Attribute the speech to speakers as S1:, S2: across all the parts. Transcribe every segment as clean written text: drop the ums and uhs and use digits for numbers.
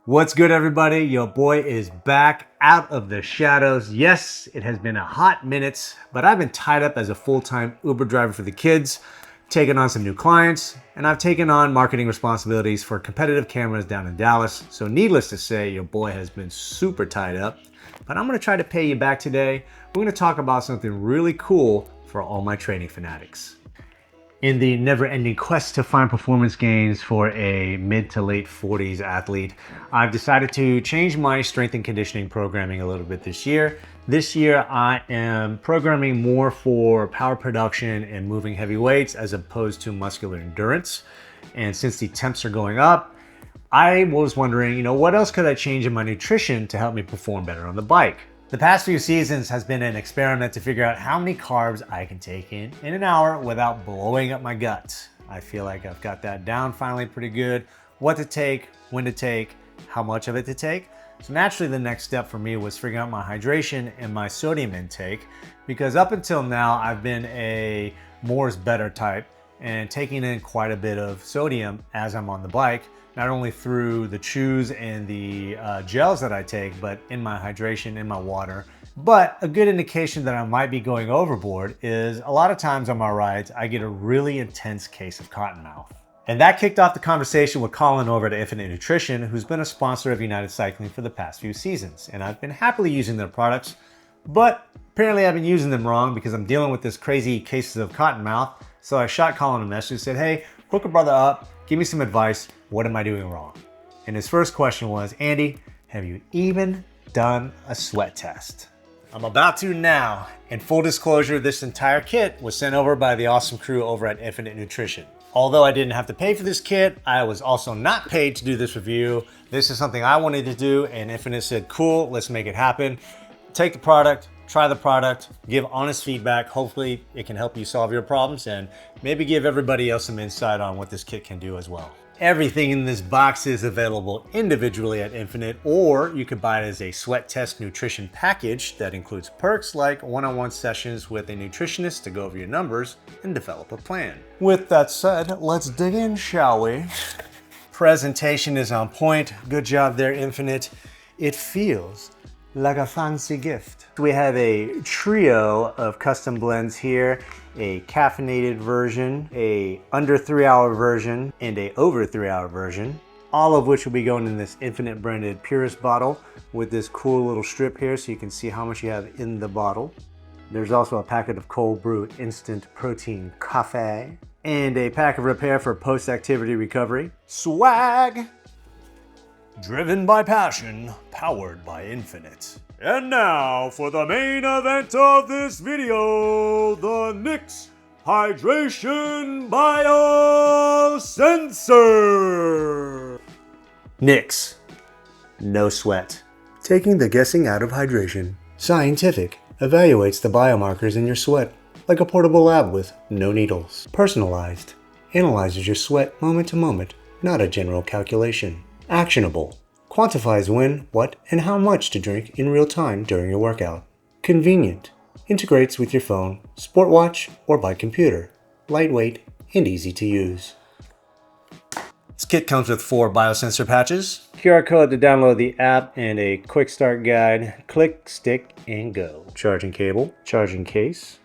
S1: What's good, everybody? Your boy is back out of the shadows. Yes, it has been a hot minute, but I've been tied up as a full-time Uber driver for the kids, taken on some new clients, and I've taken on marketing responsibilities for competitive cameras down in Dallas. So needless to say, your boy has been super tied up, but I'm gonna try to pay you back today. We're gonna talk about something really cool for all my training fanatics. In the never-ending quest to find performance gains for a mid to late 40s athlete, I've decided to change my strength and conditioning programming a little bit this year. This year, I am programming more for power production and moving heavy weights as opposed to muscular endurance. And since the temps are going up, I was wondering, what else could I change in my nutrition to help me perform better on the bike? The past few seasons has been an experiment to figure out how many carbs I can take in an hour without blowing up my guts. I feel like I've got that down finally pretty good. What to take, when to take, how much of it to take. So naturally the next step for me was figuring out my hydration and my sodium intake, because up until now I've been a more is better type and taking in quite a bit of sodium as I'm on the bike, not only through the chews and the gels that I take, but in my hydration, in my water. But a good indication that I might be going overboard is a lot of times on my rides, I get a really intense case of cottonmouth. And that kicked off the conversation with Colin over at Infinit Nutrition, who's been a sponsor of United Cycling for the past few seasons. And I've been happily using their products, but apparently I've been using them wrong because I'm dealing with this crazy cases of cottonmouth. So I shot Colin a message and said, hey, hook a brother up, give me some advice. What am I doing wrong? And his first question was, Andy, have you even done a sweat test? I'm about to now. And full disclosure, this entire kit was sent over by the awesome crew over at Infinit Nutrition. Although I didn't have to pay for this kit, I was also not paid to do this review. This is something I wanted to do, and Infinit said, cool, let's make it happen. Take the product, try the product, give honest feedback. Hopefully it can help you solve your problems and maybe give everybody else some insight on what this kit can do as well. Everything in this box is available individually at Infinit, or you could buy it as a sweat test nutrition package that includes perks like one-on-one sessions with a nutritionist to go over your numbers and develop a plan. With that said, let's dig in, shall we? Presentation is on point. Good job there, Infinit. It feels like a fancy gift. We have a trio of custom blends here, a caffeinated version, a under 3 hour version, and a over 3 hour version, all of which will be going in this Infinit branded Purist bottle with this cool little strip here so you can see how much you have in the bottle. There's also a packet of cold brew instant protein coffee and a pack of repair for post-activity recovery. Swag! Driven by passion, powered by Infinit. And now for the main event of this video, the NIX Hydration Biosensor. NIX, no sweat. Taking the guessing out of hydration. Scientific, evaluates the biomarkers in your sweat, like a portable lab with no needles. Personalized, analyzes your sweat moment to moment, not a general calculation. Actionable, quantifies when, what, and how much to drink in real time during your workout. Convenient, integrates with your phone, sport watch, or by computer. Lightweight and easy to use. This kit comes with 4 biosensor patches, QR code to download the app, and a quick start guide. Click, stick, and go. Charging cable, charging case,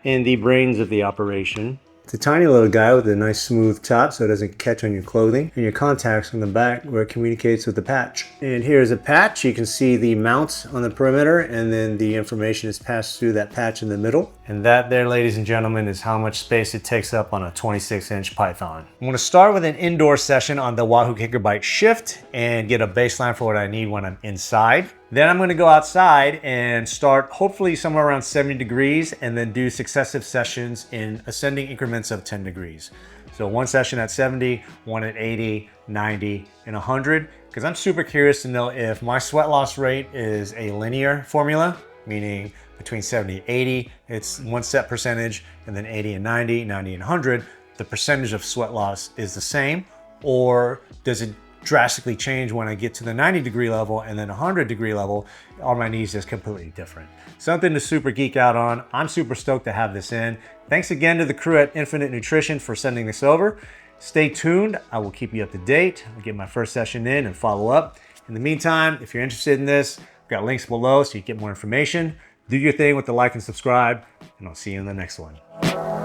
S1: and the brains of the operation. It's a tiny little guy with a nice smooth top so it doesn't catch on your clothing, and your contacts on the back where it communicates with the patch. And here's a patch. You can see the mount on the perimeter, and then the information is passed through that patch in the middle. And that there, ladies and gentlemen, is how much space it takes up on a 26-inch Python. I'm gonna start with an indoor session on the Wahoo Kicker Bike Shift and get a baseline for what I need when I'm inside. Then I'm gonna go outside and start hopefully somewhere around 70 degrees and then do successive sessions in ascending increments of 10 degrees. So one session at 70, one at 80, 90, and 100, because I'm super curious to know if my sweat loss rate is a linear formula, meaning between 70 and 80, it's one set percentage, and then 80 and 90, 90 and 100, the percentage of sweat loss is the same, or does it drastically change when I get to the 90-degree level, and then 100-degree level, are my needs just completely different? Something to super geek out on. I'm super stoked to have this in. Thanks again to the crew at Infinit Nutrition for sending this over. Stay tuned. I will keep you up to date. I'll get my first session in and follow up. In the meantime, if you're interested in this, I've got links below so you can get more information. Do your thing with the like and subscribe, and I'll see you in the next one.